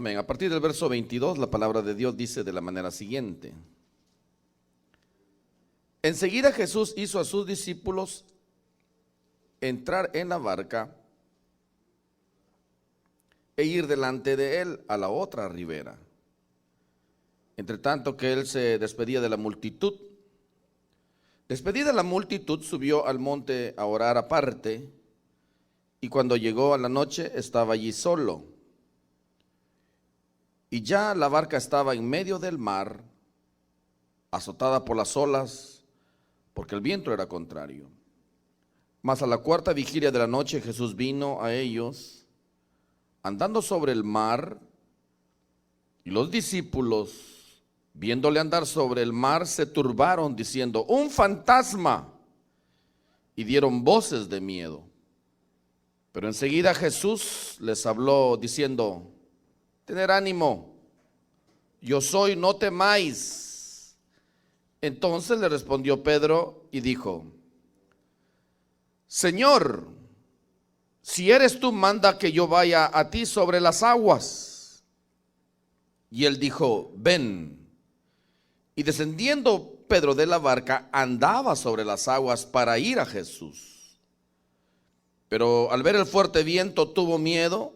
Amén. A partir del verso 22, la palabra de Dios dice de la manera siguiente: enseguida Jesús hizo a sus discípulos entrar en la barca e ir delante de él a la otra ribera. Entre tanto que él se despedía de la multitud. Despedida la multitud, subió al monte a orar aparte, y cuando llegó a la noche estaba allí solo. Y ya la barca estaba en medio del mar, azotada por las olas, porque el viento era contrario. Mas a la cuarta vigilia de la noche Jesús vino a ellos, andando sobre el mar, y los discípulos, viéndole andar sobre el mar, se turbaron, diciendo: ¡un fantasma! Y dieron voces de miedo. Pero enseguida Jesús les habló, diciendo: tened ánimo, yo soy, no temáis. Entonces le respondió Pedro y dijo: Señor, si eres tú, manda que yo vaya a ti sobre las aguas. Y él dijo: ven. Y descendiendo Pedro de la barca, andaba sobre las aguas para ir a Jesús. Pero al ver el fuerte viento tuvo miedo,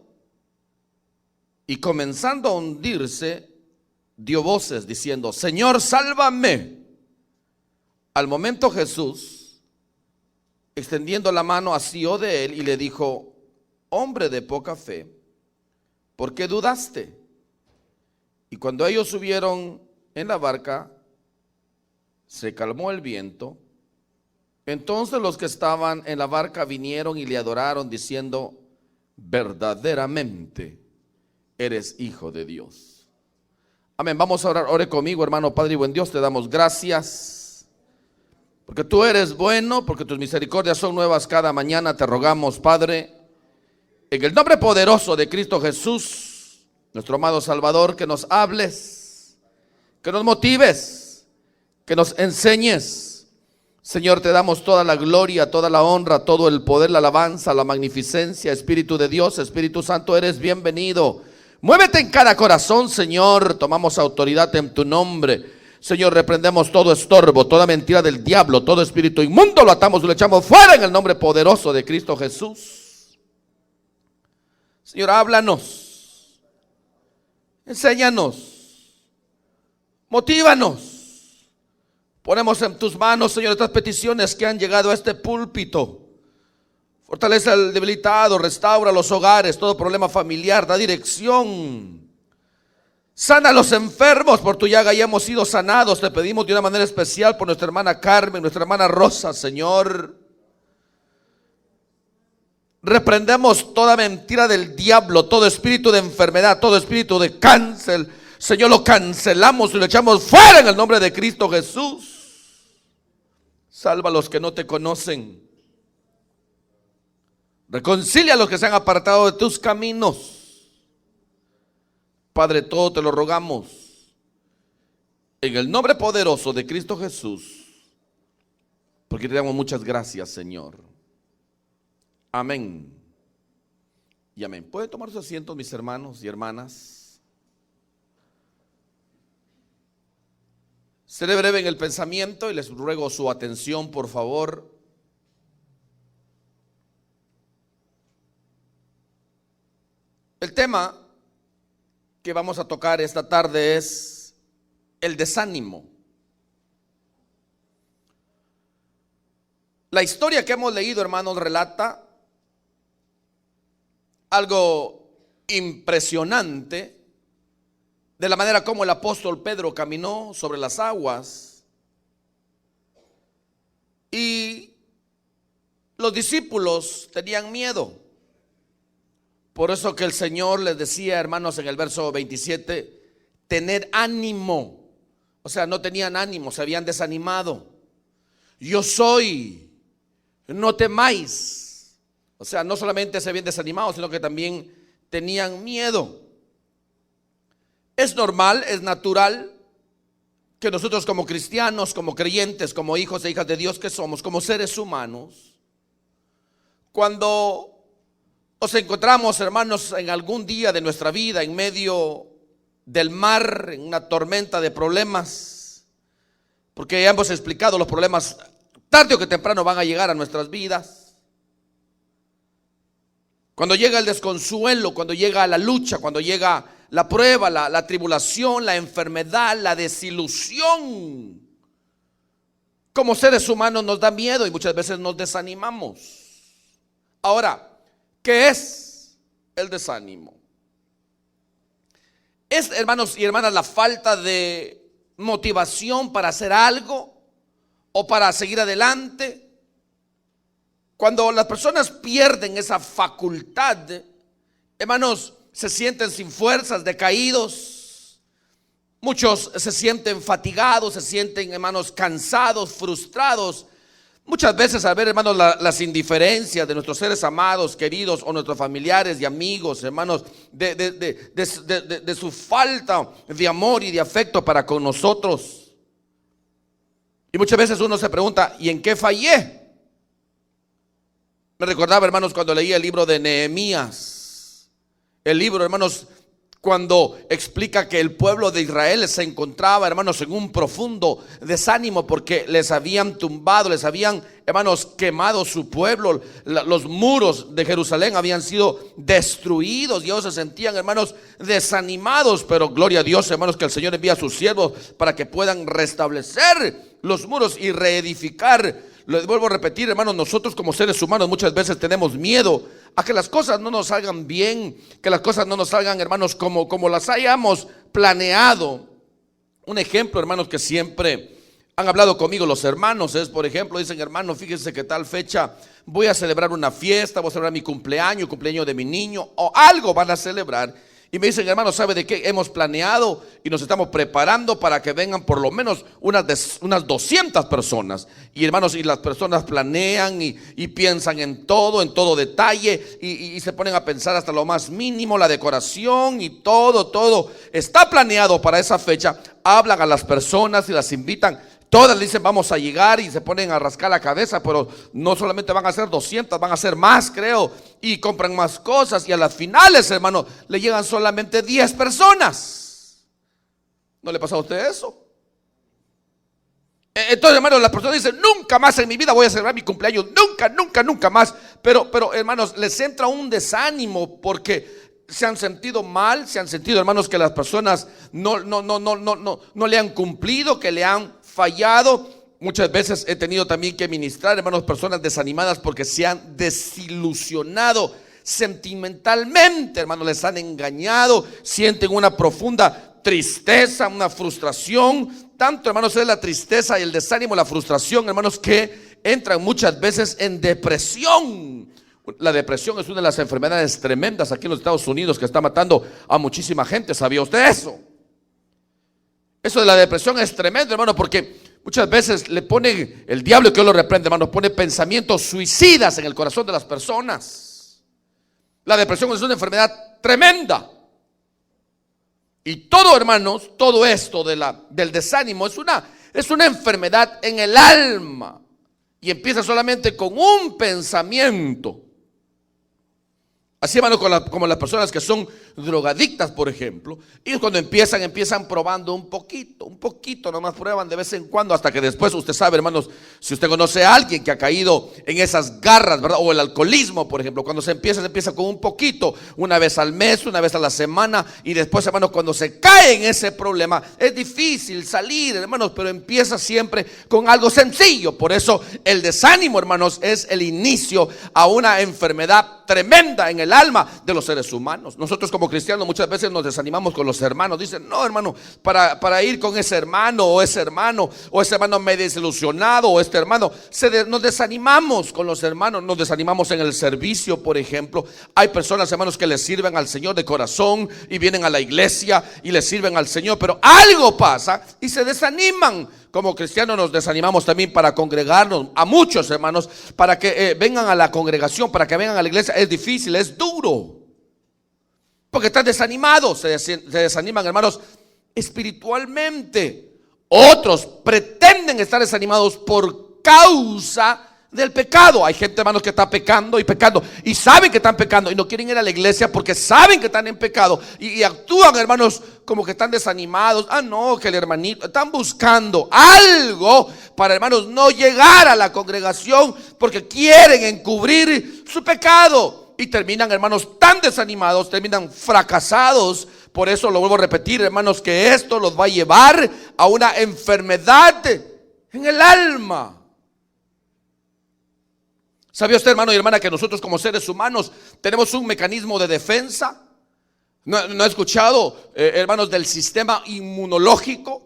y comenzando a hundirse, dio voces diciendo: Señor, sálvame. Al momento Jesús, extendiendo la mano, asió de él y le dijo: hombre de poca fe, ¿por qué dudaste? Y cuando ellos subieron en la barca, se calmó el viento. Entonces los que estaban en la barca vinieron y le adoraron, diciendo: verdaderamente eres Hijo de Dios. Amén. Vamos a orar. Ore conmigo, hermano. Padre y buen Dios, te damos gracias porque tú eres bueno, porque tus misericordias son nuevas cada mañana. Te rogamos, Padre, en el nombre poderoso de Cristo Jesús, nuestro amado Salvador, que nos hables, que nos motives, que nos enseñes. Señor, te damos toda la gloria, toda la honra, todo el poder, la alabanza, la magnificencia. Espíritu de Dios, Espíritu Santo, eres bienvenido. Muévete en cada corazón, Señor. Tomamos autoridad en tu nombre. Señor, reprendemos todo estorbo, toda mentira del diablo, todo espíritu inmundo lo atamos y lo echamos fuera en el nombre poderoso de Cristo Jesús. Señor, háblanos, enséñanos, motívanos. Ponemos en tus manos, Señor, estas peticiones que han llegado a este púlpito. Fortalece al debilitado, restaura los hogares, todo problema familiar, da dirección. Sana a los enfermos, por tu llaga ya hemos sido sanados. Te pedimos de una manera especial por nuestra hermana Carmen, nuestra hermana Rosa, Señor. Reprendemos toda mentira del diablo, todo espíritu de enfermedad, todo espíritu de cáncer. Señor, lo cancelamos y lo echamos fuera en el nombre de Cristo Jesús. Salva a los que no te conocen. Reconcilia a los que se han apartado de tus caminos. Padre, todo te lo rogamos en el nombre poderoso de Cristo Jesús, porque te damos muchas gracias, Señor. Amén y amén. ¿Pueden tomar sus asientos, mis hermanos y hermanas? Seré breve en el pensamiento y les ruego su atención, por favor. El tema que vamos a tocar esta tarde es el desánimo. La historia que hemos leído, hermanos, relata algo impresionante de la manera como el apóstol Pedro caminó sobre las aguas y los discípulos tenían miedo. Por eso que el Señor les decía, hermanos, en el verso 27, tener ánimo. O sea, no tenían ánimo, se habían desanimado. Yo soy, no temáis. O sea, no solamente se habían desanimado, sino que también tenían miedo. Es normal, es natural que nosotros como cristianos, como creyentes, como hijos e hijas de Dios que somos, como seres humanos, cuando Nos encontramos, hermanos, en algún día de nuestra vida en medio del mar, en una tormenta de problemas, porque ya hemos explicado, los problemas tarde o que temprano van a llegar a nuestras vidas. Cuando llega el desconsuelo, cuando llega la lucha, cuando llega la prueba, la tribulación, la enfermedad, la desilusión, como seres humanos nos da miedo y muchas veces nos desanimamos. Ahora, ¿qué es el desánimo? Es, hermanos y hermanas, la falta de motivación para hacer algo o para seguir adelante. Cuando las personas pierden esa facultad, hermanos, se sienten sin fuerzas, decaídos. Muchos se sienten fatigados, se sienten, hermanos, cansados, frustrados. Muchas veces al ver, hermanos, las indiferencias de nuestros seres amados, queridos, o nuestros familiares y amigos, hermanos, de su falta de amor y de afecto para con nosotros. Y muchas veces uno se pregunta, ¿y en qué fallé? Me recordaba, hermanos, cuando leía el libro de Nehemías. El libro, hermanos, cuando explica que el pueblo de Israel se encontraba, hermanos, en un profundo desánimo porque les habían tumbado, les habían, hermanos, quemado su pueblo. Los muros de Jerusalén habían sido destruidos y ellos se sentían, hermanos, desanimados. Pero gloria a Dios, hermanos, que el Señor envía a sus siervos para que puedan restablecer los muros y reedificar. Les vuelvo a repetir, hermanos, nosotros como seres humanos muchas veces tenemos miedo a que las cosas no nos salgan bien, que las cosas no nos salgan, hermanos, como las hayamos planeado. Un ejemplo, hermanos, que siempre han hablado conmigo los hermanos es, por ejemplo, dicen, hermano, fíjese que tal fecha voy a celebrar una fiesta, voy a celebrar mi cumpleaños, el cumpleaños de mi niño, o algo van a celebrar. Y me dicen, hermano, ¿sabe de qué hemos planeado? Y nos estamos preparando para que vengan por lo menos unas 200 personas. Y hermanos, y las personas planean y piensan en todo detalle. Y se ponen a pensar hasta lo más mínimo, la decoración y todo está planeado para esa fecha. Hablan a las personas y las invitan. Todas dicen vamos a llegar y se ponen a rascar la cabeza, pero no solamente van a ser 200, van a ser más, creo, y compran más cosas y a las finales, hermano, le llegan solamente 10 personas. ¿No le pasa a usted eso? Entonces, hermanos, las personas dicen, nunca más en mi vida voy a celebrar mi cumpleaños, nunca más. Pero hermanos, les entra un desánimo porque se han sentido mal, se han sentido, hermanos, que las personas no le han cumplido, que le han fallado. Muchas veces he tenido también que ministrar, hermanos, personas desanimadas porque se han desilusionado sentimentalmente, hermanos, les han engañado, sienten una profunda tristeza, una frustración. Tanto, hermanos, es la tristeza y el desánimo, la frustración, hermanos, que entran muchas veces en depresión. La depresión es una de las enfermedades tremendas aquí en los Estados Unidos que está matando a muchísima gente. ¿Sabía usted eso? Eso de la depresión es tremendo, hermano, porque muchas veces le pone el diablo, que yo lo reprende, hermano, pone pensamientos suicidas en el corazón de las personas. La depresión es una enfermedad tremenda. Y todo, hermanos, todo esto del desánimo es una enfermedad en el alma. Y empieza solamente con un pensamiento. Así, hermano, como las personas que son drogadictas, por ejemplo. Ellos cuando empiezan probando un poquito, nomás prueban de vez en cuando, hasta que después usted sabe, hermanos, si usted conoce a alguien que ha caído en esas garras, ¿verdad? O el alcoholismo, por ejemplo, cuando se empieza con un poquito, una vez al mes, una vez a la semana, y después, hermanos, cuando se cae en ese problema, es difícil salir, hermanos, pero empieza siempre con algo sencillo. Por eso el desánimo, hermanos, es el inicio a una enfermedad tremenda en el alma de los seres humanos. Nosotros como cristianos muchas veces nos desanimamos con los hermanos. Dicen, no, hermano, para ir con ese hermano o ese hermano medio desilusionado, o este hermano, nos desanimamos con los hermanos, nos desanimamos en el servicio, por ejemplo. Hay personas, hermanos, que le sirven al Señor de corazón y vienen a la iglesia y le sirven al Señor, pero algo pasa y se desaniman. Como cristianos nos desanimamos también para congregarnos. A muchos, hermanos, para que vengan a la congregación, para que vengan a la iglesia, es difícil, es duro, porque están desanimados. Se desaniman, hermanos, espiritualmente. Otros pretenden estar desanimados por causa del pecado. Hay gente, hermanos, que está pecando y pecando y saben que están pecando y no quieren ir a la iglesia porque saben que están en pecado y actúan, hermanos, como que están desanimados. No, que el hermanito, están buscando algo para, hermanos, no llegar a la congregación porque quieren encubrir su pecado y terminan, hermanos, tan desanimados, terminan fracasados. Por eso lo vuelvo a repetir, hermanos, que esto los va a llevar a una enfermedad en el alma. ¿Sabía usted, hermano y hermana, que nosotros como seres humanos tenemos un mecanismo de defensa? ¿No ha escuchado, hermanos, del sistema inmunológico?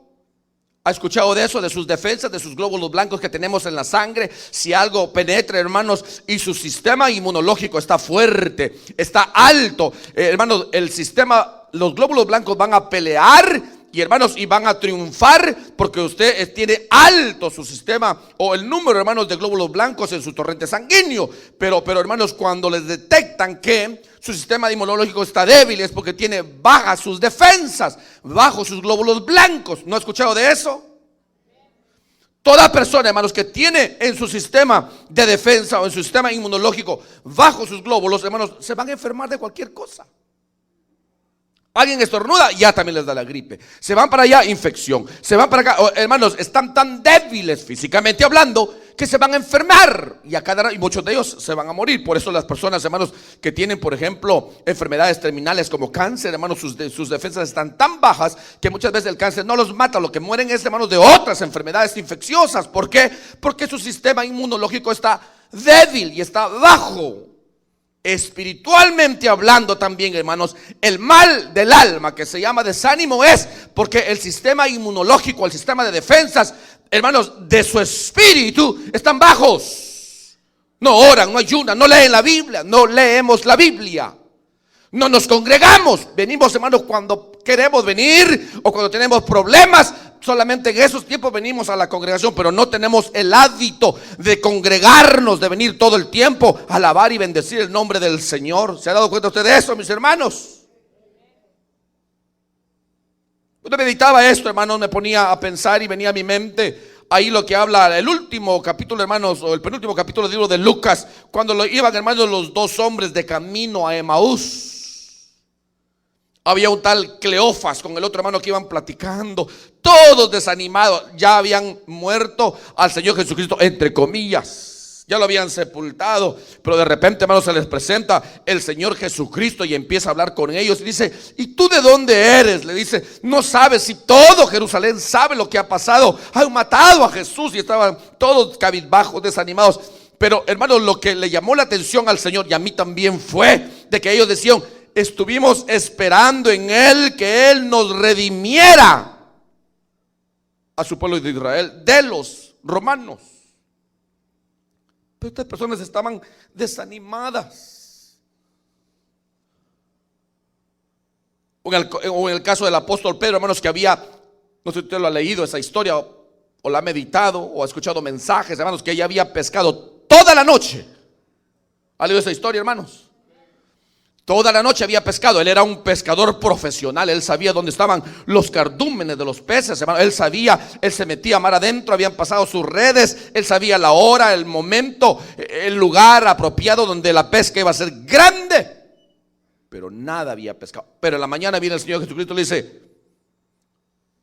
¿Ha escuchado de eso, de sus defensas, de sus glóbulos blancos que tenemos en la sangre? Si algo penetra, hermanos, y su sistema inmunológico está fuerte, está alto, hermanos, el sistema, los glóbulos blancos van a pelear y, hermanos, y van a triunfar porque usted tiene alto su sistema o el número, hermanos, de glóbulos blancos en su torrente sanguíneo. Pero, hermanos, cuando les detectan que su sistema inmunológico está débil, es porque tiene bajas sus defensas, bajos sus glóbulos blancos. ¿No ha escuchado de eso? Toda persona, hermanos, que tiene en su sistema de defensa o en su sistema inmunológico bajo sus glóbulos, hermanos, se van a enfermar de cualquier cosa. Alguien estornuda, ya también les da la gripe. Se van para allá, infección. Se van para acá, hermanos, están tan débiles físicamente hablando que se van a enfermar y muchos de ellos se van a morir. Por eso las personas, hermanos, que tienen, por ejemplo, enfermedades terminales como cáncer, hermanos, sus defensas están tan bajas que muchas veces el cáncer no los mata. Lo que mueren es, hermanos, de otras enfermedades infecciosas. ¿Por qué? Porque su sistema inmunológico está débil y está bajo. Espiritualmente hablando también, hermanos, el mal del alma que se llama desánimo es porque el sistema inmunológico, el sistema de defensas, hermanos, de su espíritu están bajos. No oran, no ayunan, no leen la Biblia, no leemos la Biblia, no nos congregamos. Venimos, hermanos, cuando queremos venir o cuando tenemos problemas. Solamente en esos tiempos venimos a la congregación, pero no tenemos el hábito de congregarnos, de venir todo el tiempo a alabar y bendecir el nombre del Señor. ¿Se ha dado cuenta usted de eso, mis hermanos? Cuando meditaba esto, hermanos, me ponía a pensar y venía a mi mente ahí lo que habla el último capítulo, hermanos, o el penúltimo capítulo del libro de Lucas, cuando lo iban, hermanos, los dos hombres de camino a Emaús. Había un tal Cleofas con el otro hermano que iban platicando, todos desanimados. Ya habían muerto al Señor Jesucristo, entre comillas, ya lo habían sepultado. Pero de repente, hermanos, se les presenta el Señor Jesucristo y empieza a hablar con ellos y dice: ¿y tú de dónde eres? Le dice: no sabes si todo Jerusalén sabe lo que ha pasado. Han matado a Jesús. Y estaban todos cabizbajos, desanimados. Pero, hermanos, lo que le llamó la atención al Señor, y a mí también, fue de que ellos decían: estuvimos esperando en Él que Él nos redimiera a su pueblo de Israel de los romanos. Pero estas personas estaban desanimadas. O en el caso del apóstol Pedro, hermanos, que había, no sé si usted lo ha leído esa historia o la ha meditado o ha escuchado mensajes, hermanos, que ella había pescado toda la noche. ¿Ha leído esa historia, hermanos? Toda la noche había pescado. Él era un pescador profesional. Él sabía dónde estaban los cardúmenes de los peces, hermano. Él sabía, él se metía mar adentro, habían pasado sus redes. Él sabía la hora, el momento, el lugar apropiado donde la pesca iba a ser grande. Pero nada había pescado. Pero en la mañana viene el Señor Jesucristo y le dice: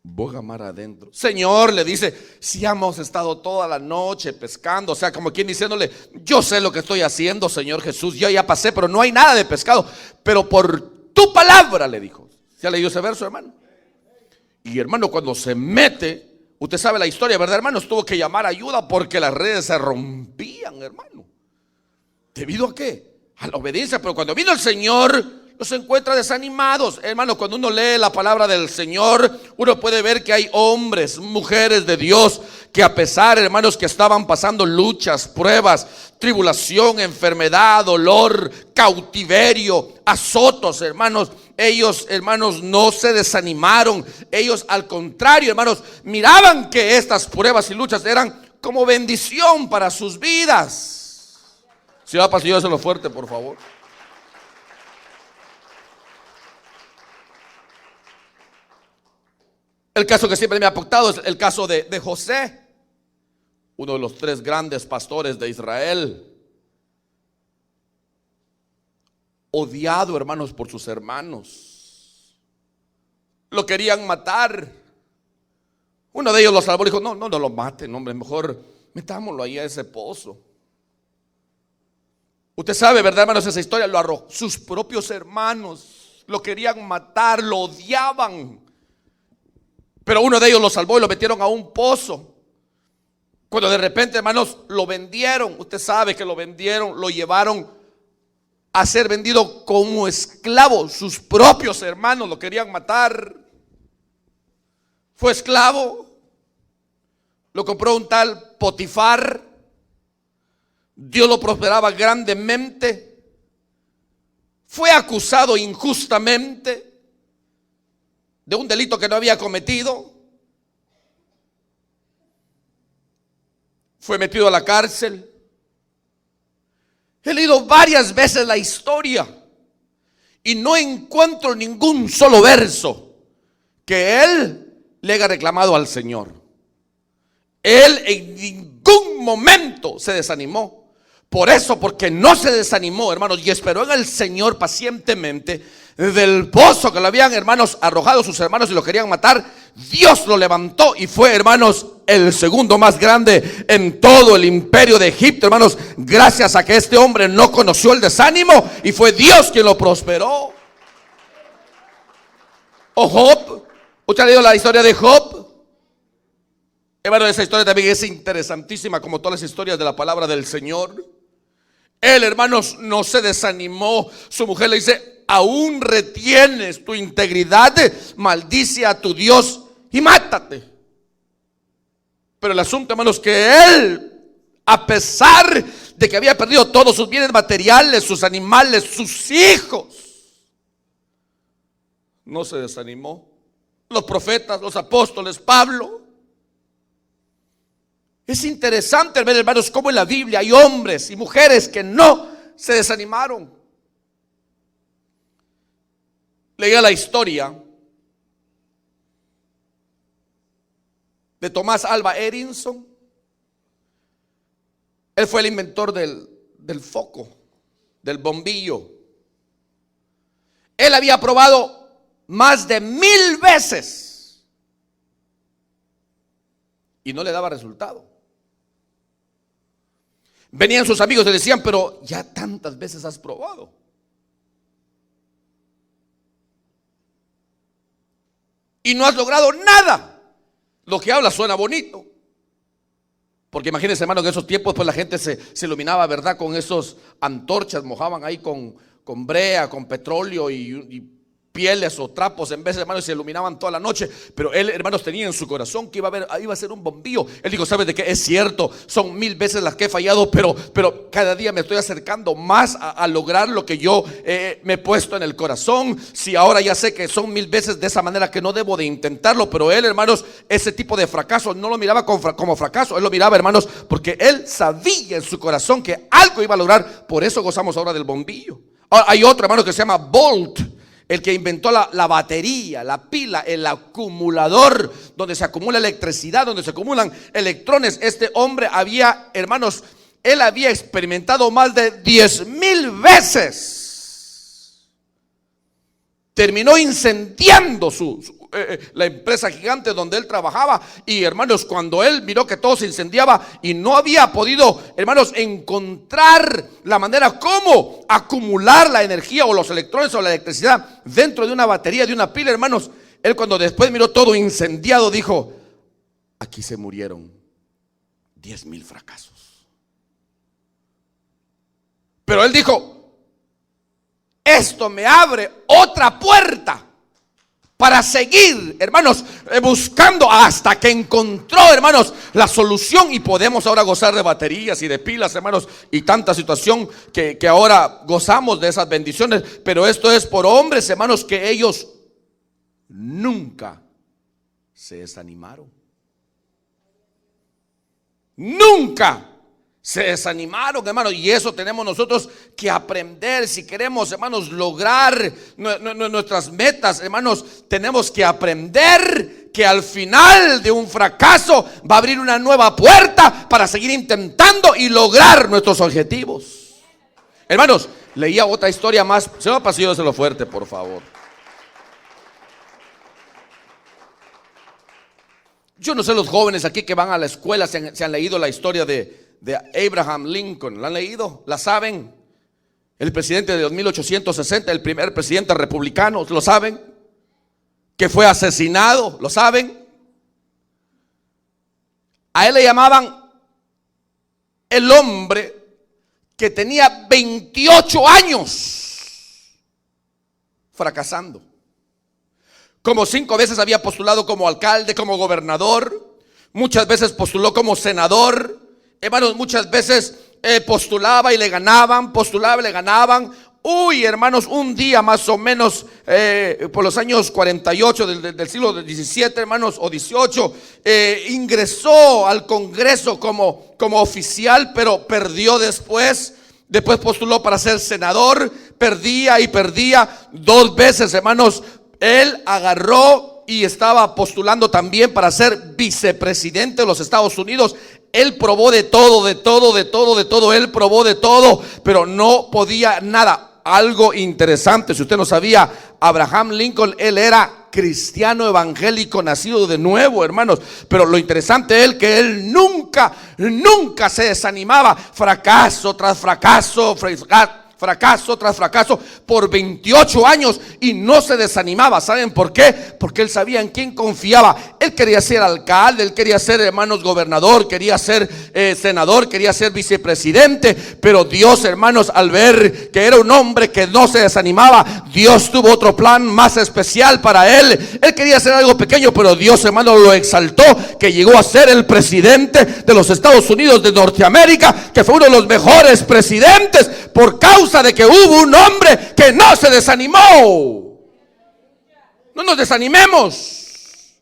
boga mar adentro. Señor, le dice, si hemos estado toda la noche pescando, o sea, como quien diciéndole: yo sé lo que estoy haciendo, Señor Jesús, yo ya pasé, pero no hay nada de pescado. Pero por tu palabra, le dijo. ¿Se ha leído ese verso, hermano? Y, hermano, cuando se mete, usted sabe la historia, ¿verdad, hermanos? Tuvo que llamar ayuda porque las redes se rompían, hermano. ¿Debido a qué? A la obediencia. Pero cuando vino el Señor, los encuentra desanimados. Hermano, cuando uno lee la palabra del Señor, uno puede ver que hay hombres, mujeres de Dios que, a pesar, hermanos, que estaban pasando luchas, pruebas, tribulación, enfermedad, dolor, cautiverio, azotos, hermanos, ellos, hermanos, no se desanimaron. Ellos, al contrario, hermanos, miraban que estas pruebas y luchas eran como bendición para sus vidas. Si va para Señor, hazlo fuerte, por favor. El caso que siempre me ha impactado es el caso de José. uno de los tres grandes pastores de Israel, odiado, hermanos, por sus hermanos. Lo querían matar. Uno de ellos lo salvó y dijo: no lo maten, hombre, mejor metámoslo ahí a ese pozo. Usted sabe, ¿verdad, hermanos? Esa historia lo arrojó. Sus propios hermanos lo querían matar, lo odiaban. Pero uno de ellos lo salvó y lo metieron a un pozo. Cuando de repente, hermanos, lo vendieron. Usted sabe que lo vendieron, lo llevaron a ser vendido como esclavo. Sus propios hermanos lo querían matar. Fue esclavo. Lo compró un tal Potifar. Dios lo prosperaba grandemente. Fue acusado injustamente de un delito que no había cometido. Fue metido a la cárcel. He leído varias veces la historia y no encuentro ningún solo verso que él le haya reclamado al Señor. Él en ningún momento se desanimó. Por eso, porque no se desanimó, hermanos, y esperó en el Señor pacientemente, del pozo que lo habían, hermanos, arrojado sus hermanos y lo querían matar, Dios lo levantó y fue, hermanos, el segundo más grande en todo el imperio de Egipto, hermanos, gracias a que este hombre no conoció el desánimo y fue Dios quien lo prosperó. O Job, ¿usted ha leído la historia de Job? Hermano, esa historia también es interesantísima, como todas las historias de la palabra del Señor. Él, hermanos, no se desanimó. Su mujer le dice: aún retienes tu integridad, maldice a tu Dios y mátate. Pero el asunto, hermanos, que él, a pesar de que había perdido todos sus bienes materiales, sus animales, sus hijos, no se desanimó. Los profetas, los apóstoles, Pablo. Es interesante ver, hermanos, cómo en la Biblia hay hombres y mujeres que no se desanimaron. Leía la historia de Tomás Alva Edison. Él fue el inventor del foco, del bombillo. Él había probado más de 1000 veces y no le daba resultado. Venían sus amigos y le decían: pero ya tantas veces has probado. Y no has logrado nada. Lo que habla suena bonito. Porque imagínense, hermano, que en esos tiempos pues la gente se iluminaba, ¿verdad? Con esos antorchas, mojaban ahí con brea, con petróleo y pieles o trapos en vez, hermanos, y se iluminaban toda la noche. Pero él, hermanos, tenía en su corazón que iba a ser un bombillo. Él dijo: ¿sabes de qué? Es cierto, son 1000 veces las que he fallado, pero cada día me estoy acercando más a lograr lo que yo me he puesto en el corazón. Si ahora ya sé que son 1000 veces de esa manera, que no debo de intentarlo. Pero él, hermanos, ese tipo de fracaso no lo miraba como fracaso. Él lo miraba, hermanos, porque él sabía en su corazón que algo iba a lograr. Por eso gozamos ahora del bombillo. Ahora, hay otro, hermano, que se llama Volt, el que inventó la batería, la pila, el acumulador, donde se acumula electricidad, donde se acumulan electrones. Este hombre había, hermanos, él había experimentado más de 10,000 veces. Terminó incendiando la empresa gigante donde él trabajaba. Y, hermanos, cuando él miró que todo se incendiaba y no había podido, hermanos, encontrar la manera como acumular la energía o los electrones o la electricidad dentro de una batería, de una pila, hermanos, él, cuando después miró todo incendiado, dijo: aquí se murieron 10,000 fracasos. Pero él dijo: esto me abre otra puerta para seguir, hermanos, buscando hasta que encontró, hermanos, la solución. Y podemos ahora gozar de baterías y de pilas, hermanos, y tanta situación que ahora gozamos de esas bendiciones. Pero esto es por hombres, hermanos, que ellos nunca se desanimaron. Nunca se desanimaron, hermanos, y eso tenemos nosotros que aprender. Si queremos, hermanos, lograr nuestras metas, hermanos, tenemos que aprender que al final de un fracaso va a abrir una nueva puerta para seguir intentando y lograr nuestros objetivos. Hermanos, leía otra historia más. Señor Pasillo, déselo fuerte, por favor. Yo no sé los jóvenes aquí que van a la escuela se han leído la historia de Abraham Lincoln. ¿La han leído? ¿La saben? El presidente de 1860, el primer presidente republicano. ¿Lo saben? Que fue asesinado. ¿Lo saben? A él le llamaban el hombre que tenía 28 años fracasando. Como 5 veces había postulado como alcalde, como gobernador. Muchas veces postuló como senador. Hermanos, muchas veces postulaba y le ganaban, postulaba y le ganaban. Uy, hermanos, un día más o menos por los años 48 del siglo XVII, hermanos, o 18, ingresó al Congreso como oficial, pero perdió después. Después postuló para ser senador, perdía y perdía 2 veces, hermanos. Él agarró y estaba postulando también para ser vicepresidente de los Estados Unidos. Él probó de todo, de todo, de todo, de todo. Él probó de todo, pero no podía nada. Algo interesante, si usted no sabía, Abraham Lincoln, él era cristiano evangélico, nacido de nuevo, hermanos. Pero lo interesante es que él nunca se desanimaba. Fracaso tras fracaso, fracaso tras fracaso por 28 años y no se desanimaba. ¿Saben por qué? Porque él sabía en quién confiaba. Él quería ser alcalde, él quería ser, hermanos, gobernador, quería ser senador, quería ser vicepresidente. Pero Dios, hermanos, al ver que era un hombre que no se desanimaba, Dios tuvo otro plan más especial para él. Él quería hacer algo pequeño, pero Dios, hermanos, lo exaltó, que llegó a ser el presidente de los Estados Unidos de Norteamérica, que fue uno de los mejores presidentes por causa de que hubo un hombre que no se desanimó. No nos desanimemos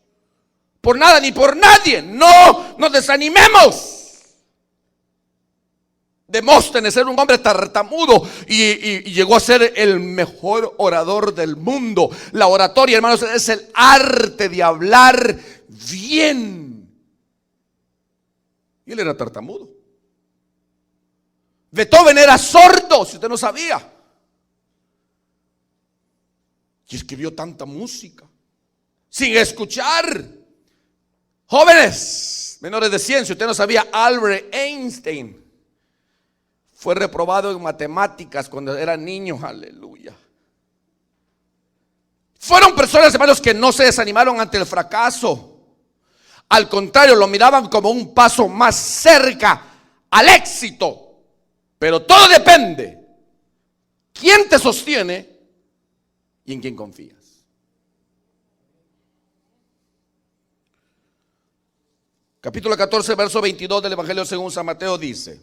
por nada ni por nadie. No nos desanimemos. Demóstenes era un hombre tartamudo y llegó a ser el mejor orador del mundo. La oratoria, hermanos, es el arte de hablar bien. Y él era tartamudo. Beethoven era sordo, si usted no sabía. Y escribió tanta música sin escuchar. Jóvenes menores de 100, si usted no sabía, Albert Einstein fue reprobado en matemáticas cuando era niño. Aleluya. Fueron personas, hermanos, que no se desanimaron ante el fracaso. Al contrario, lo miraban como un paso más cerca al éxito. Pero todo depende quién te sostiene y en quién confías. Capítulo 14, verso 22 del Evangelio según San Mateo dice: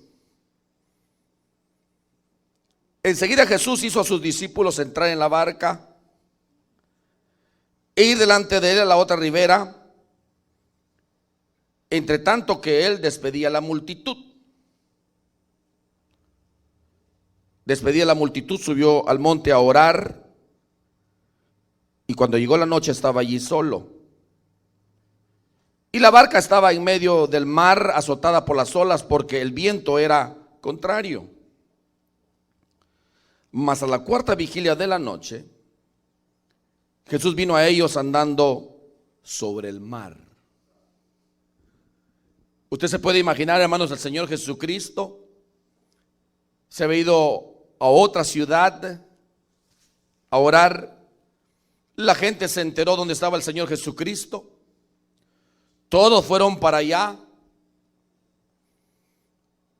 enseguida Jesús hizo a sus discípulos entrar en la barca e ir delante de él a la otra ribera, entre tanto que él despedía a la multitud. Despedía a la multitud, subió al monte a orar, y cuando llegó la noche estaba allí solo. Y la barca estaba en medio del mar, azotada por las olas, porque el viento era contrario. Mas a la 4ª vigilia de la noche, Jesús vino a ellos andando sobre el mar. Usted se puede imaginar, hermanos, el Señor Jesucristo se había ido a otra ciudad a orar. La gente se enteró dónde estaba el Señor Jesucristo. Todos fueron para allá.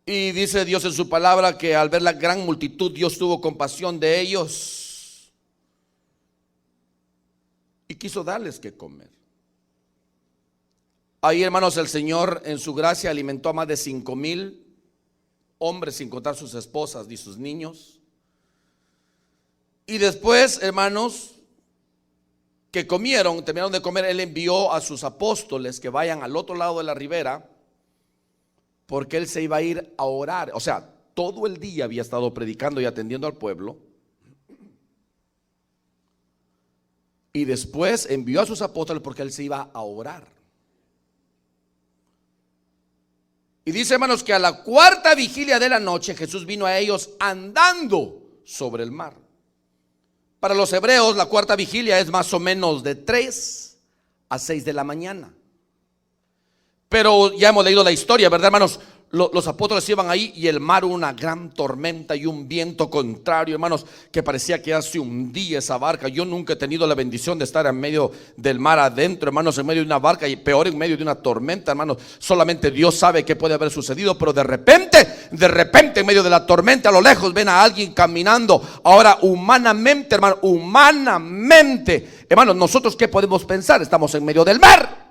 Y dice Dios en su palabra que al ver la gran multitud, Dios tuvo compasión de ellos y quiso darles que comer. Ahí, hermanos, el Señor en su gracia alimentó a más de 5,000 hombres, sin contar sus esposas ni sus niños. Y después, hermanos, que terminaron de comer, Él envió a sus apóstoles que vayan al otro lado de la ribera, porque Él se iba a ir a orar. O sea, todo el día había estado predicando y atendiendo al pueblo. Y después envió a sus apóstoles porque él se iba a orar. Y dice, hermanos, que a la cuarta vigilia de la noche Jesús vino a ellos andando sobre el mar. Para los hebreos la cuarta vigilia es más o menos de 3 a 6 de la mañana. Pero ya hemos leído la historia, ¿verdad, hermanos? Los apóstoles iban ahí y el mar, una gran tormenta y un viento contrario, hermanos, que parecía que ya se hundía esa barca. Yo nunca he tenido la bendición de estar en medio del mar adentro, hermanos, en medio de una barca, y peor en medio de una tormenta, hermanos. Solamente Dios sabe qué puede haber sucedido, pero de repente, en medio de la tormenta, a lo lejos ven a alguien caminando. Ahora, humanamente, hermanos, nosotros ¿qué podemos pensar? Estamos en medio del mar.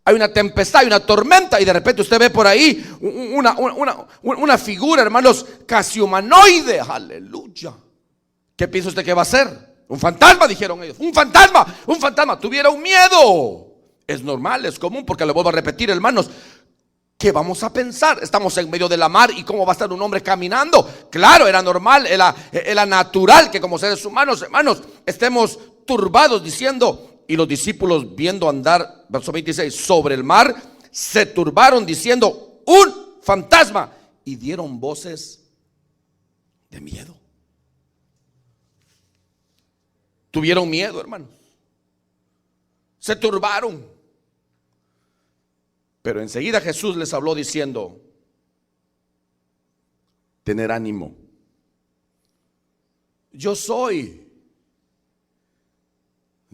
Hay una tempestad, hay una tormenta, y de repente usted ve por ahí una figura, hermanos, casi humanoide. Aleluya. ¿Qué piensa usted que va a ser? Un fantasma, dijeron ellos. Un fantasma. Tuvieron miedo. Es normal, es común, porque le vuelvo a repetir, hermanos. ¿Qué vamos a pensar? Estamos en medio de la mar, y ¿cómo va a estar un hombre caminando? Claro, era normal, era natural que como seres humanos, hermanos, estemos turbados, diciendo. Y los discípulos, viendo andar, verso 26, sobre el mar, se turbaron diciendo: un fantasma, y dieron voces de miedo. Tuvieron miedo, hermanos. Se turbaron. Pero enseguida Jesús les habló diciendo: tener ánimo. Yo soy.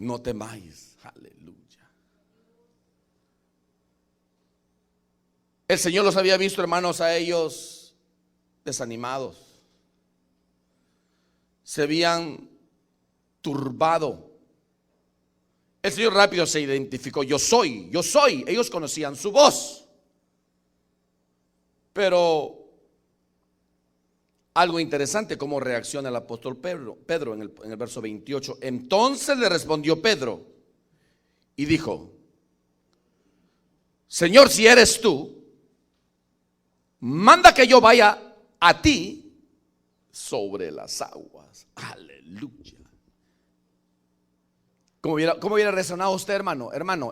No temáis. Aleluya. El Señor los había visto, hermanos, a ellos desanimados. Se habían turbado. El Señor rápido se identificó: yo soy. Ellos conocían su voz. Pero algo interesante, cómo reacciona el apóstol Pedro en el verso 28. Entonces le respondió Pedro y dijo: Señor, si eres tú, manda que yo vaya a ti sobre las aguas. Aleluya. ¿Cómo hubiera reaccionado usted, hermano, hermana?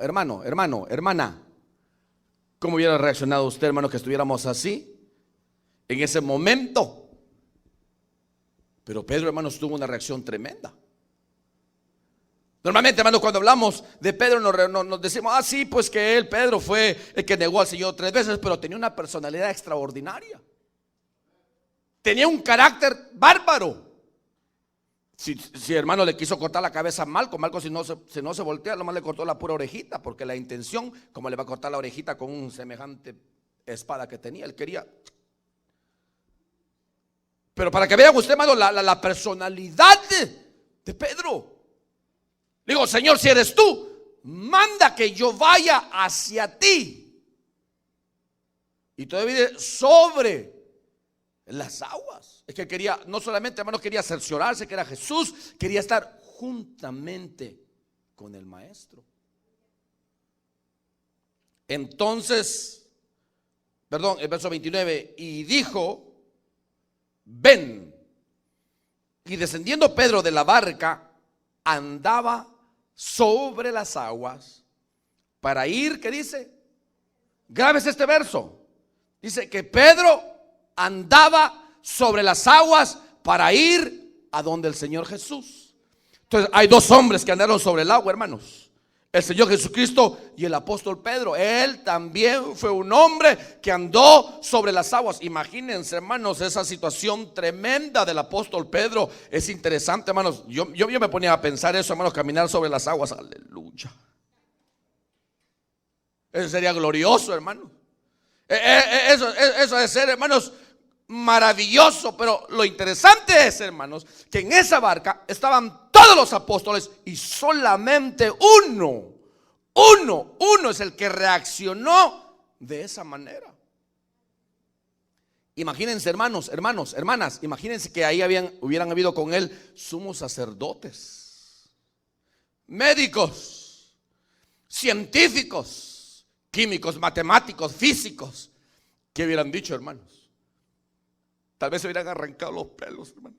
¿Cómo hubiera reaccionado usted, hermano, que estuviéramos así en ese momento? Pero Pedro, hermanos, tuvo una reacción tremenda. Normalmente, hermanos, cuando hablamos de Pedro nos decimos: sí, pues que Pedro fue el que negó al Señor 3 veces. Pero tenía una personalidad extraordinaria. Tenía un carácter bárbaro. Si hermano le quiso cortar la cabeza a Malco, si no se voltea, nomás le cortó la pura orejita, porque la intención, como le va a cortar la orejita con un semejante espada que tenía, él quería. Pero para que vean usted, hermano, la personalidad de Pedro. Digo: Señor, si eres tú, manda que yo vaya hacia ti. Y todavía sobre las aguas. Es que quería, no solamente, hermano, quería cerciorarse que era Jesús, quería estar juntamente con el Maestro. Entonces, el verso 29, y dijo: ven. Y descendiendo Pedro de la barca, andaba sobre las aguas para ir, ¿qué dice? Grábese este verso. Dice que Pedro andaba sobre las aguas para ir a donde el Señor Jesús. Entonces hay dos hombres que andaron sobre el agua, hermanos: el Señor Jesucristo y el apóstol Pedro. Él también fue un hombre que andó sobre las aguas. Imagínense, hermanos, esa situación tremenda del apóstol Pedro. Es interesante, hermanos. Yo me ponía a pensar eso, hermanos, caminar sobre las aguas. Aleluya. Eso sería glorioso, hermano. Eso de ser, hermanos, maravilloso. Pero lo interesante es, hermanos, que en esa barca estaban todos los apóstoles y solamente uno es el que reaccionó de esa manera. Imagínense, hermanas, imagínense que ahí hubieran habido con él sumos sacerdotes, médicos, científicos, químicos, matemáticos, físicos. ¿Qué hubieran dicho, hermanos? Tal vez se hubieran arrancado los pelos, hermano.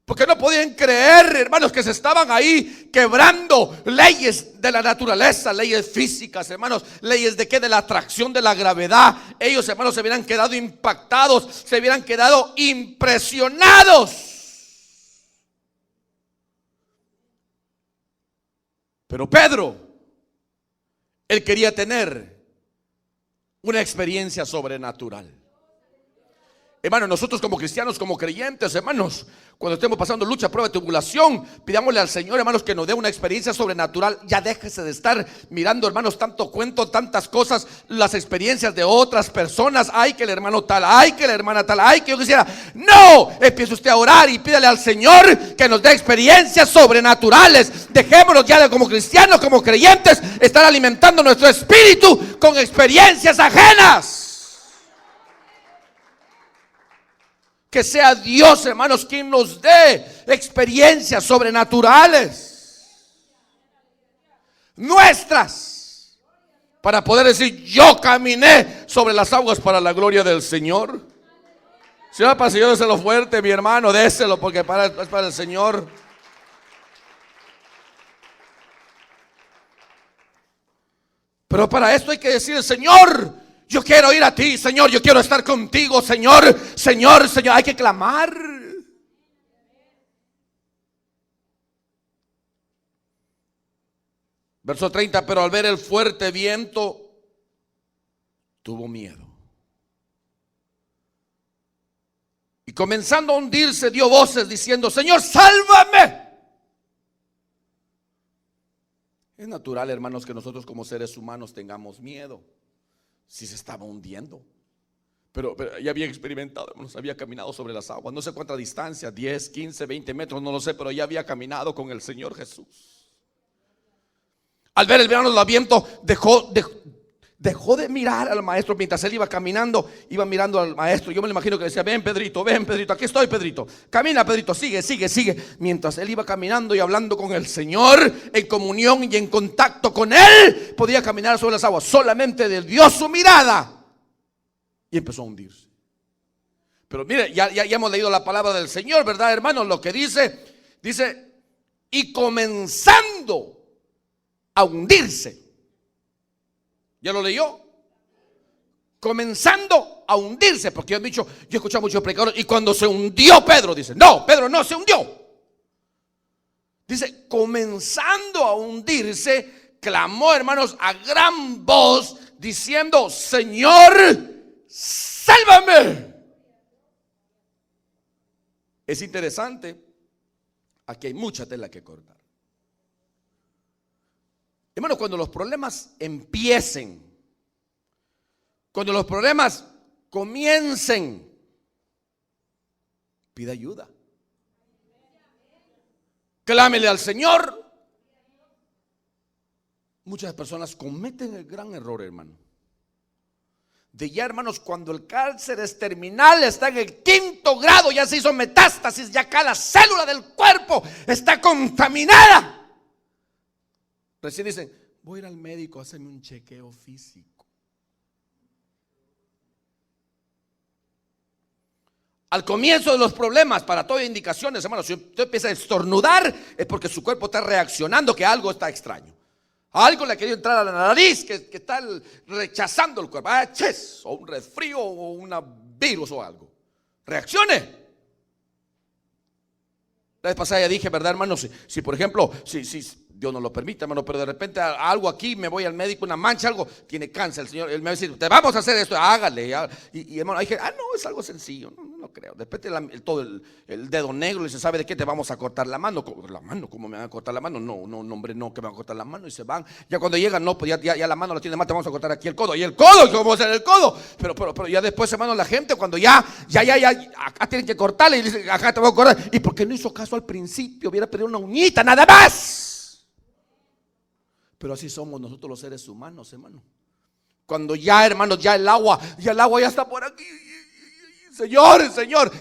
Porque no podían creer, hermanos, que se estaban ahí quebrando leyes de la naturaleza, leyes físicas, hermanos, leyes de qué, de la atracción, de la gravedad. Ellos, hermanos, se hubieran quedado impactados, se hubieran quedado impresionados. Pero Pedro, él quería tener una experiencia sobrenatural. Hermanos, nosotros como cristianos, como creyentes, hermanos, cuando estemos pasando lucha, prueba, tribulación, pidámosle al Señor, hermanos, que nos dé una experiencia sobrenatural. Ya déjese de estar mirando, hermanos, tanto cuento, tantas cosas, las experiencias de otras personas. Ay, que el hermano tal, ay, que la hermana tal, ay, que yo quisiera. No, empiece usted a orar y pídale al Señor que nos dé experiencias sobrenaturales. Dejémonos ya de, como cristianos, como creyentes, estar alimentando nuestro espíritu con experiencias ajenas. Que sea Dios, hermanos, quien nos dé experiencias sobrenaturales nuestras, para poder decir: yo caminé sobre las aguas para la gloria del Señor. Si va para el Señor, déselo fuerte, mi hermano, déselo, porque es para el Señor. Pero para esto hay que decir: Señor, yo quiero ir a ti, Señor, yo quiero estar contigo, Señor, Señor, Señor. Hay que clamar. Verso 30, pero al ver el fuerte viento, tuvo miedo. Y comenzando a hundirse, dio voces diciendo: Señor, sálvame. Es natural, hermanos, que nosotros como seres humanos tengamos miedo. Si se estaba hundiendo, pero ya había experimentado, hermanos, había caminado sobre las aguas, no sé cuánta distancia, 10, 15, 20 metros, no lo sé, pero ya había caminado con el Señor Jesús. Al ver el verano viento, dejó de mirar al maestro. Mientras él iba caminando, iba mirando al maestro. Yo me lo imagino que decía: ven Pedrito, aquí estoy, Pedrito, camina, Pedrito, sigue. Mientras él iba caminando y hablando con el Señor, en comunión y en contacto con él, podía caminar sobre las aguas. Solamente desvió su mirada y empezó a hundirse. Pero mire, ya hemos leído la palabra del Señor, ¿verdad, hermanos? Lo que dice, y comenzando a hundirse. ¿Ya lo leyó? Comenzando a hundirse, porque han dicho, yo he escuchado muchos predicadores, y cuando se hundió Pedro, dice: no, Pedro no se hundió. Dice: comenzando a hundirse, clamó, hermanos, a gran voz, diciendo: Señor, sálvame. Es interesante, aquí hay mucha tela que cortar. Hermanos, cuando los problemas empiecen, cuando los problemas comiencen, pida ayuda. Clámele al Señor. Muchas personas cometen el gran error, hermano, de ya, hermanos, cuando el cáncer es terminal, está en el 5º grado, ya se hizo metástasis, ya cada célula del cuerpo está contaminada. Recién dicen: voy a ir al médico a hacerme un chequeo físico. Al comienzo de los problemas, para todas indicaciones, hermanos, si usted empieza a estornudar, es porque su cuerpo está reaccionando, que algo está extraño. Algo le ha querido entrar a la nariz, que está rechazando el cuerpo. O un resfrío, o un virus o algo. Reaccione. La vez pasada ya dije, ¿verdad, hermanos? Si por ejemplo, si Dios no lo permite, hermano, pero de repente algo aquí, me voy al médico, una mancha, algo, tiene cáncer, el Señor, él me va a decir: te vamos a hacer esto, hágale. Y hermano, hay gente: no, es algo sencillo, no creo. De repente todo el dedo negro, y se sabe de qué, te vamos a cortar la mano. ¿La mano? ¿Cómo me van a cortar la mano? No, hombre, no, que me van a cortar la mano. Y se van, ya cuando llegan, no, pues ya la mano la tiene mal, te vamos a cortar aquí el codo. Y el codo, ¿cómo va a ser el codo? Pero ya después, hermano, la gente, cuando ya, acá tienen que cortarle, y dicen: acá te voy a cortar. ¿Y por qué no hizo caso al principio? Hubiera pedido una uñita, nada más. Pero así somos nosotros los seres humanos, hermano. Cuando ya, hermanos, ya el agua ya está por aquí. Señor,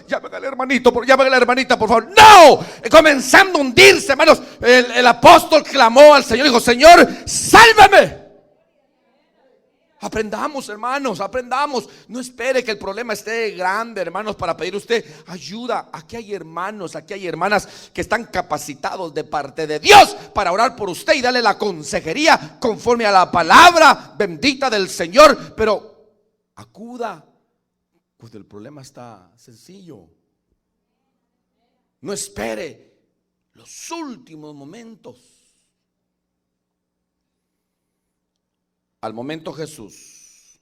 llamen al hermanito, llamen a la hermanita, por favor. No, comenzando a hundirse, hermanos. El apóstol clamó al Señor y dijo: Señor, sálvame. Aprendamos, hermanos, aprendamos. No espere que el problema esté grande, hermanos, para pedir usted ayuda. Aquí hay hermanos, aquí hay hermanas que están capacitados de parte de Dios para orar por usted y darle la consejería conforme a la palabra bendita del Señor. Pero acuda cuando el problema está sencillo. No espere los últimos momentos. Al momento Jesús,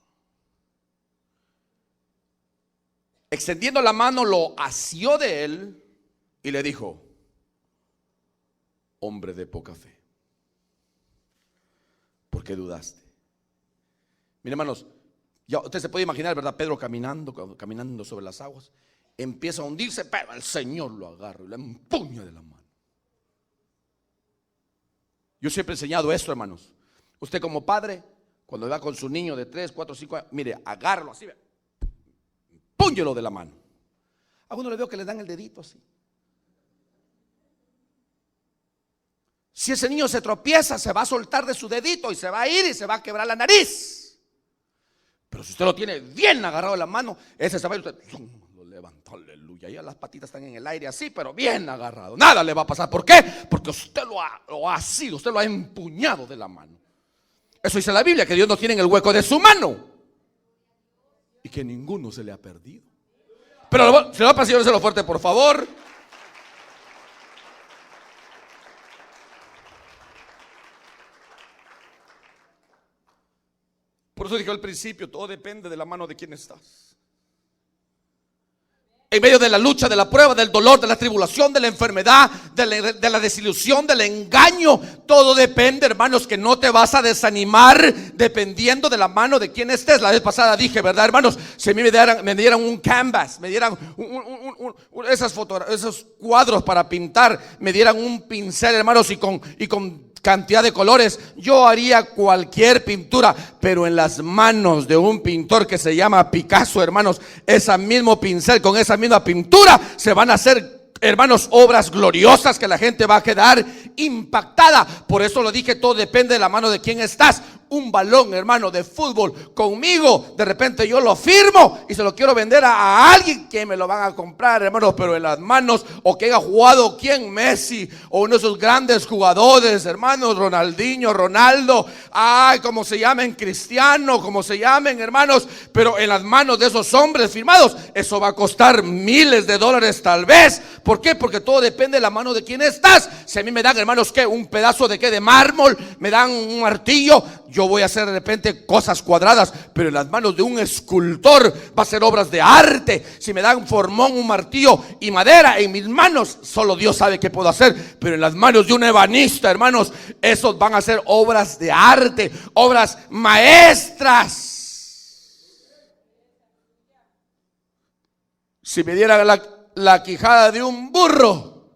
extendiendo la mano, lo asió de él y le dijo: hombre de poca fe, ¿por qué dudaste? Miren, hermanos, ya usted se puede imaginar, ¿verdad? Pedro caminando sobre las aguas, empieza a hundirse, pero el Señor lo agarra y lo empuña de la mano. Yo siempre he enseñado esto, hermanos. Usted como padre, cuando va con su niño de 3, 4, 5 años, mire, agárralo así, púñelo de la mano. A uno le veo que le dan el dedito así. Si ese niño se tropieza, se va a soltar de su dedito y se va a ir y se va a quebrar la nariz. Pero si usted lo tiene bien agarrado de la mano, ese se va a ir, usted lo levanta, aleluya. Ya las patitas están en el aire así, pero bien agarrado. Nada le va a pasar. ¿Por qué? Porque usted lo ha asido, usted lo ha empuñado de la mano. Eso dice la Biblia, que Dios no tiene en el hueco de su mano y que ninguno se le ha perdido. Pero se lo va a pasar, díselo fuerte, por favor. Por eso dije al principio, todo depende de la mano de quién estás. En medio de la lucha, de la prueba, del dolor, de la tribulación, de la enfermedad, de la desilusión, del engaño, todo depende, hermanos, que no te vas a desanimar dependiendo de la mano de quien estés. La vez pasada dije, ¿verdad, hermanos? Si a mí me dieran un canvas, me dieran esos cuadros para pintar, me dieran un pincel, hermanos, y con cantidad de colores, yo haría cualquier pintura. Pero en las manos de un pintor que se llama Picasso, hermanos, ese mismo pincel con esa misma pintura se van a hacer, hermanos, obras gloriosas que la gente va a quedar impactada. Por eso lo dije, todo depende de la mano de quién estás. Un balón, hermano, de fútbol conmigo, de repente yo lo firmo y se lo quiero vender a alguien que me lo van a comprar, hermanos, pero en las manos, o que haya jugado quien, Messi, o uno de esos grandes jugadores, hermanos, Ronaldinho, Ronaldo, como se llamen, Cristiano, como se llamen, hermanos, pero en las manos de esos hombres firmados, eso va a costar miles de dólares tal vez. ¿Por qué? Porque todo depende de la mano de quién estás. Si a mí me dan, hermanos, ¿qué? Un pedazo de mármol, me dan un martillo, yo voy a hacer de repente cosas cuadradas, pero en las manos de un escultor va a ser obras de arte. Si me dan un formón, un martillo y madera en mis manos, solo Dios sabe qué puedo hacer. Pero en las manos de un ebanista, hermanos, esos van a ser obras de arte, obras maestras. Si me dieran la quijada de un burro,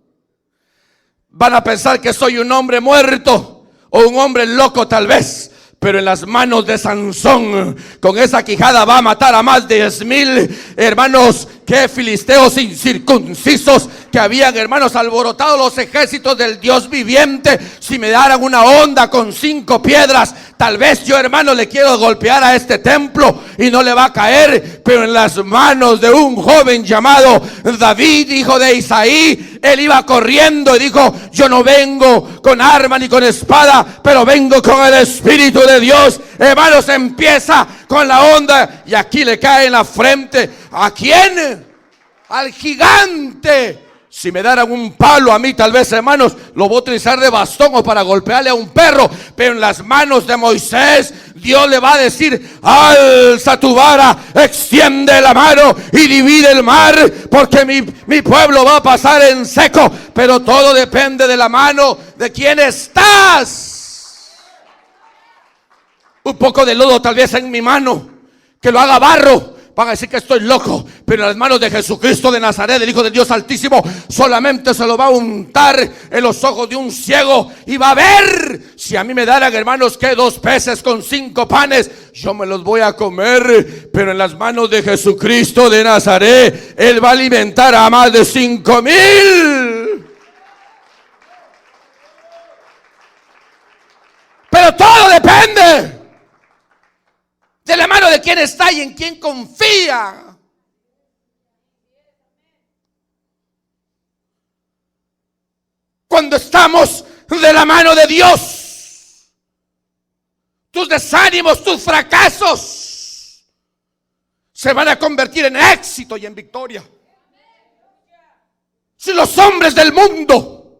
van a pensar que soy un hombre muerto o un hombre loco tal vez. Pero en las manos de Sansón, con esa quijada va a matar a más de 10,000 hermanos, que filisteos incircuncisos que habían, hermanos, alborotado los ejércitos del Dios viviente. Si me daran una onda con 5 piedras, tal vez yo, hermano, le quiero golpear a este templo y no le va a caer. Pero en las manos de un joven llamado David, hijo de Isaí, él iba corriendo y dijo: yo no vengo con arma ni con espada, pero vengo con el Espíritu de Dios. Hermanos, empieza con la onda y aquí le cae en la frente. ¿A quién? Al gigante. Si me daran un palo a mí, tal vez, hermanos, lo voy a utilizar de bastón o para golpearle a un perro. Pero en las manos de Moisés, Dios le va a decir: alza tu vara, extiende la mano y divide el mar, porque mi pueblo va a pasar en seco. Pero todo depende de la mano de quién estás. Un poco de lodo tal vez en mi mano, que lo haga barro, van a decir que estoy loco. Pero en las manos de Jesucristo de Nazaret, el Hijo del Dios Altísimo, solamente se lo va a untar en los ojos de un ciego y va a ver. Si a mí me daran, hermanos, que 2 peces con 5 panes, yo me los voy a comer. Pero en las manos de Jesucristo de Nazaret, Él va a alimentar a más de 5,000. Pero todo depende ¿De la mano de quién está y en quién confía? Cuando estamos de la mano de Dios, tus desánimos, tus fracasos se van a convertir en éxito y en victoria. Si los hombres del mundo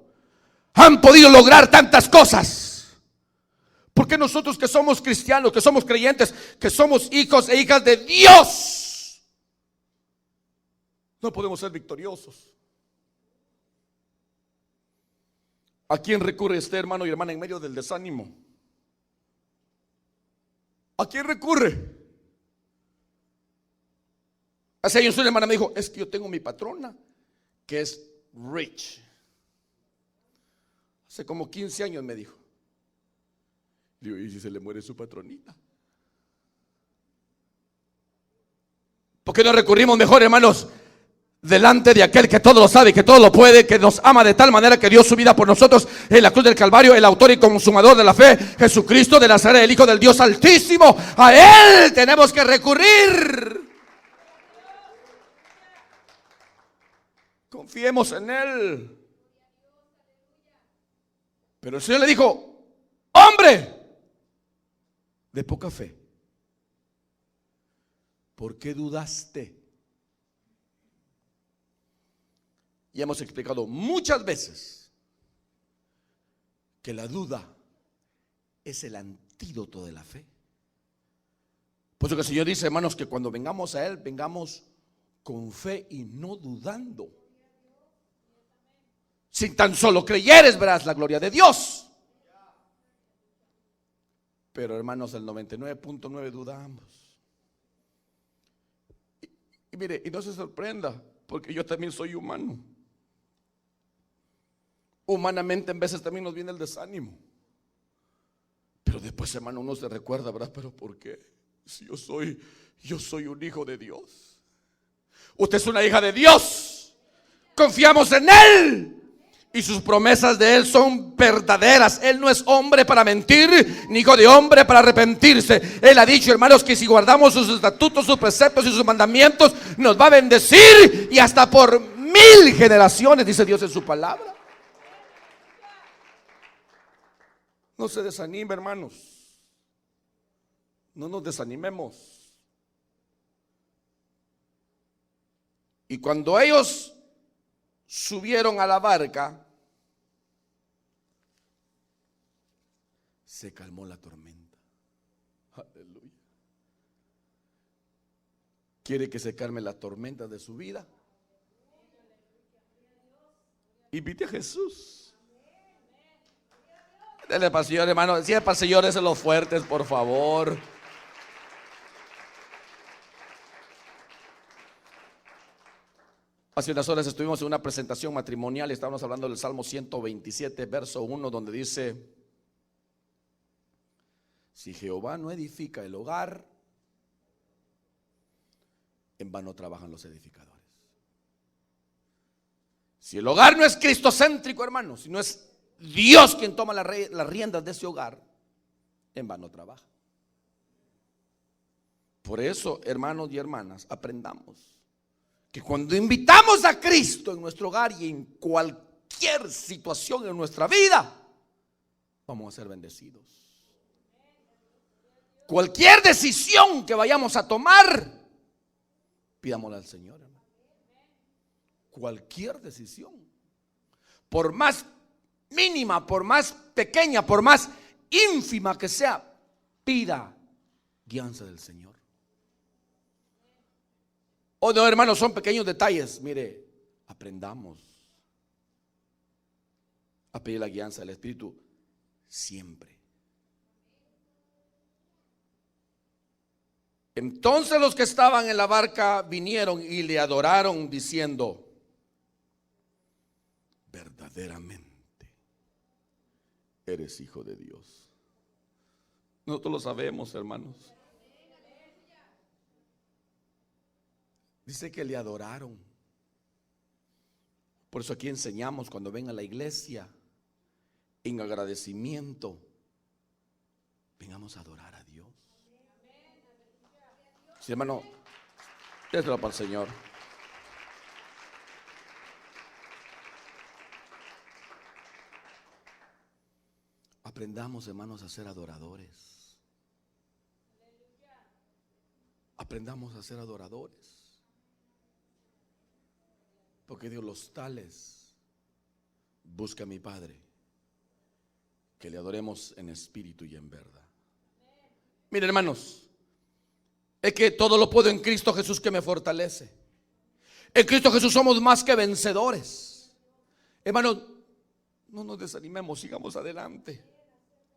han podido lograr tantas cosas, ¿por qué nosotros que somos cristianos, que somos creyentes, que somos hijos e hijas de Dios, no podemos ser victoriosos? ¿A quién recurre este hermano y hermana en medio del desánimo? ¿A quién recurre? Hace años una hermana me dijo: es que yo tengo mi patrona que es rich. Hace como 15 años me dijo. Digo: ¿y si se le muere su patronita? ¿Por qué no recurrimos mejor, hermanos, delante de aquel que todo lo sabe, que todo lo puede, que nos ama de tal manera que dio su vida por nosotros en la cruz del Calvario, el autor y consumador de la fe, Jesucristo de Nazaret, el Hijo del Dios Altísimo? A Él tenemos que recurrir. Confiemos en Él. Pero el Señor le dijo: hombre de poca fe, ¿por qué dudaste? Y hemos explicado muchas veces que la duda es el antídoto de la fe. Por eso que el Señor dice, hermanos, que cuando vengamos a Él, vengamos con fe y no dudando. Si tan solo creyeres, verás la gloria de Dios. Pero, hermanos, el 99.9 dudamos. Y mire, y no se sorprenda, porque yo también soy humano. Humanamente en veces también nos viene el desánimo. Pero después, hermano, uno se recuerda, ¿verdad? ¿Pero por qué? Si yo soy un hijo de Dios. Usted es una hija de Dios. Confiamos en Él. Y sus promesas de Él son verdaderas. Él no es hombre para mentir, ni hijo de hombre para arrepentirse. Él ha dicho, hermanos, que si guardamos sus estatutos, sus preceptos y sus mandamientos, nos va a bendecir, y hasta por 1000 generaciones, dice Dios en su palabra. No se desanime, hermanos. No nos desanimemos. Y cuando ellos subieron a la barca, se calmó la tormenta. Aleluya. ¿Quiere que se calme la tormenta de su vida? Invite a Jesús. Dele para el Señor, hermano. Si es para el Señor, dese los fuertes, por favor. Hace unas horas estuvimos en una presentación matrimonial y estábamos hablando del Salmo 127, verso 1, donde dice: si Jehová no edifica el hogar, en vano trabajan los edificadores. Si el hogar no es cristocéntrico, hermano, si no es Dios quien toma las riendas de ese hogar, en vano trabaja. Por eso, hermanos y hermanas, aprendamos que cuando invitamos a Cristo en nuestro hogar y en cualquier situación en nuestra vida, vamos a ser bendecidos. Cualquier decisión que vayamos a tomar, pidámosle al Señor, hermano. Cualquier decisión, por más mínima, por más pequeña, por más ínfima que sea, pida guianza del Señor. Oh, no, hermanos, son pequeños detalles. Mire, aprendamos a pedir la guianza del Espíritu siempre. Entonces los que estaban en la barca vinieron y le adoraron, diciendo: verdaderamente eres hijo de Dios. Nosotros lo sabemos, hermanos. Dice que le adoraron. Por eso aquí enseñamos, cuando ven a la iglesia, en agradecimiento, vengamos a adorar a Dios. Sí, hermano, déselo para el Señor. Aprendamos, hermanos, a ser adoradores. Aprendamos a ser adoradores. Porque Dios, los tales busca a mi Padre, que le adoremos en espíritu y en verdad. Miren, hermanos, es que todo lo puedo en Cristo Jesús que me fortalece. En Cristo Jesús somos más que vencedores. Hermanos, no nos desanimemos, sigamos adelante.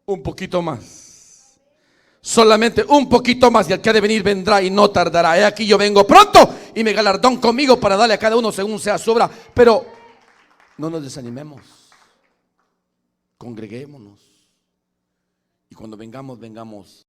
Un poquito más. Solamente un poquito más, y el que ha de venir vendrá y no tardará. He aquí yo vengo pronto, y mi galardón conmigo para darle a cada uno según sea su obra. Pero no nos desanimemos. Congreguémonos. Y cuando vengamos